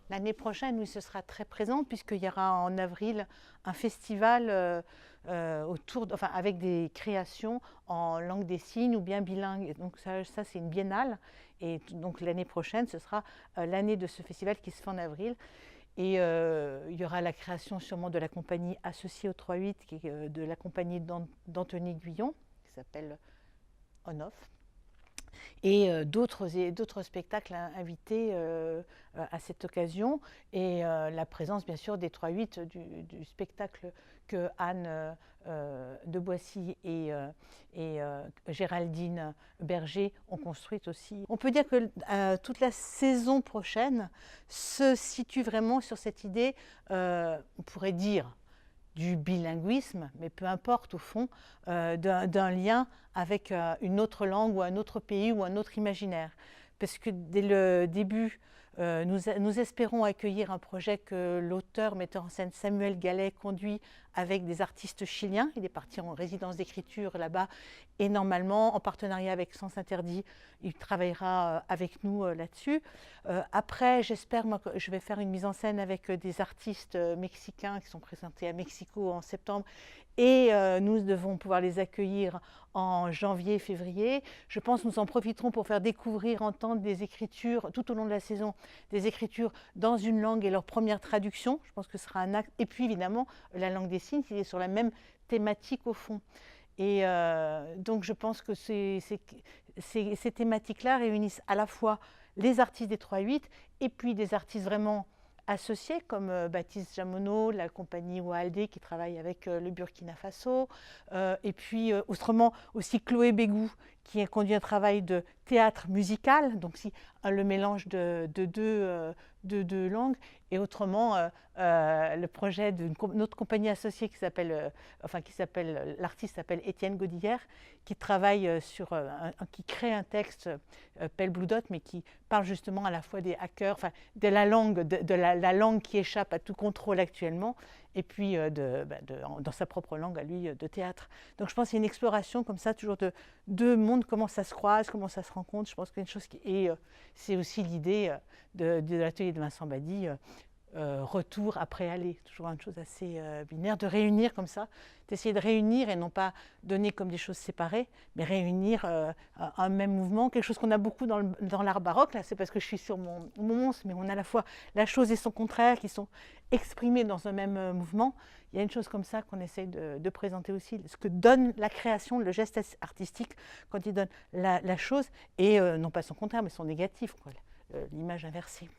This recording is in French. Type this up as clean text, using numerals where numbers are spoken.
L'année prochaine, oui, ce sera très présent puisqu'il y aura en avril un festival avec des créations en langue des signes ou bien bilingue. Et donc ça c'est une biennale. Et donc l'année prochaine, ce sera l'année de ce festival qui se fait en avril. Et il y aura la création sûrement de la compagnie associée au 3-8, qui est de la compagnie d'Anthony Guyon, qui s'appelle On-Off. Et d'autres spectacles invités à cette occasion, et la présence bien sûr des 3-8 du spectacle que Anne de Boissy et Géraldine Berger ont construit aussi. On peut dire que toute la saison prochaine se situe vraiment sur cette idée, on pourrait dire, du bilinguisme, mais peu importe au fond, d'un lien avec une autre langue ou un autre pays ou un autre imaginaire. Parce que dès le début, nous espérons accueillir un projet que l'auteur, metteur en scène Samuel Gallet conduit avec des artistes chiliens. Il est parti en résidence d'écriture là-bas et normalement, en partenariat avec Sens Interdit, il travaillera avec nous là-dessus. Après, j'espère que je vais faire une mise en scène avec des artistes mexicains qui sont présentés à Mexico en septembre et nous devons pouvoir les accueillir en janvier, février. Je pense que nous en profiterons pour faire découvrir, entendre des écritures tout au long de la saison, des écritures dans une langue et leur première traduction. Je pense que ce sera un acte. Et puis évidemment, la langue des signes, qui est sur la même thématique au fond. Et donc je pense que ces thématiques-là réunissent à la fois les artistes des 3-8 et puis des artistes vraiment associés comme Baptiste Jamono, la compagnie Oualdé qui travaille avec le Burkina Faso, et puis autrement aussi Chloé Bégou qui a conduit un travail de théâtre musical, donc si le mélange de deux langues, et autrement le projet d'une autre compagnie associée qui s'appelle, l'artiste s'appelle Étienne Godillère, qui travaille qui crée un texte Pale Blue Dot, mais qui parle justement à la fois des hackers, enfin de la langue, de la langue qui échappe à tout contrôle actuellement, et puis dans sa propre langue à lui de théâtre. Donc je pense qu'il y a une exploration comme ça, toujours de deux mondes, comment ça se croise, comment ça se rencontre. Je pense qu'il y a une chose qui... Et c'est aussi l'idée de l'atelier de Vincent Badi, retour après aller, toujours une chose assez binaire, de réunir comme ça, d'essayer de réunir et non pas donner comme des choses séparées, mais réunir un même mouvement, quelque chose qu'on a beaucoup dans l'art baroque, là c'est parce que je suis sur mon monstre, mais on a à la fois la chose et son contraire qui sont exprimés dans un même mouvement. Il y a une chose comme ça qu'on essaye de présenter aussi, ce que donne la création, le geste artistique quand il donne la chose, et non pas son contraire, mais son négatif, l'image inversée.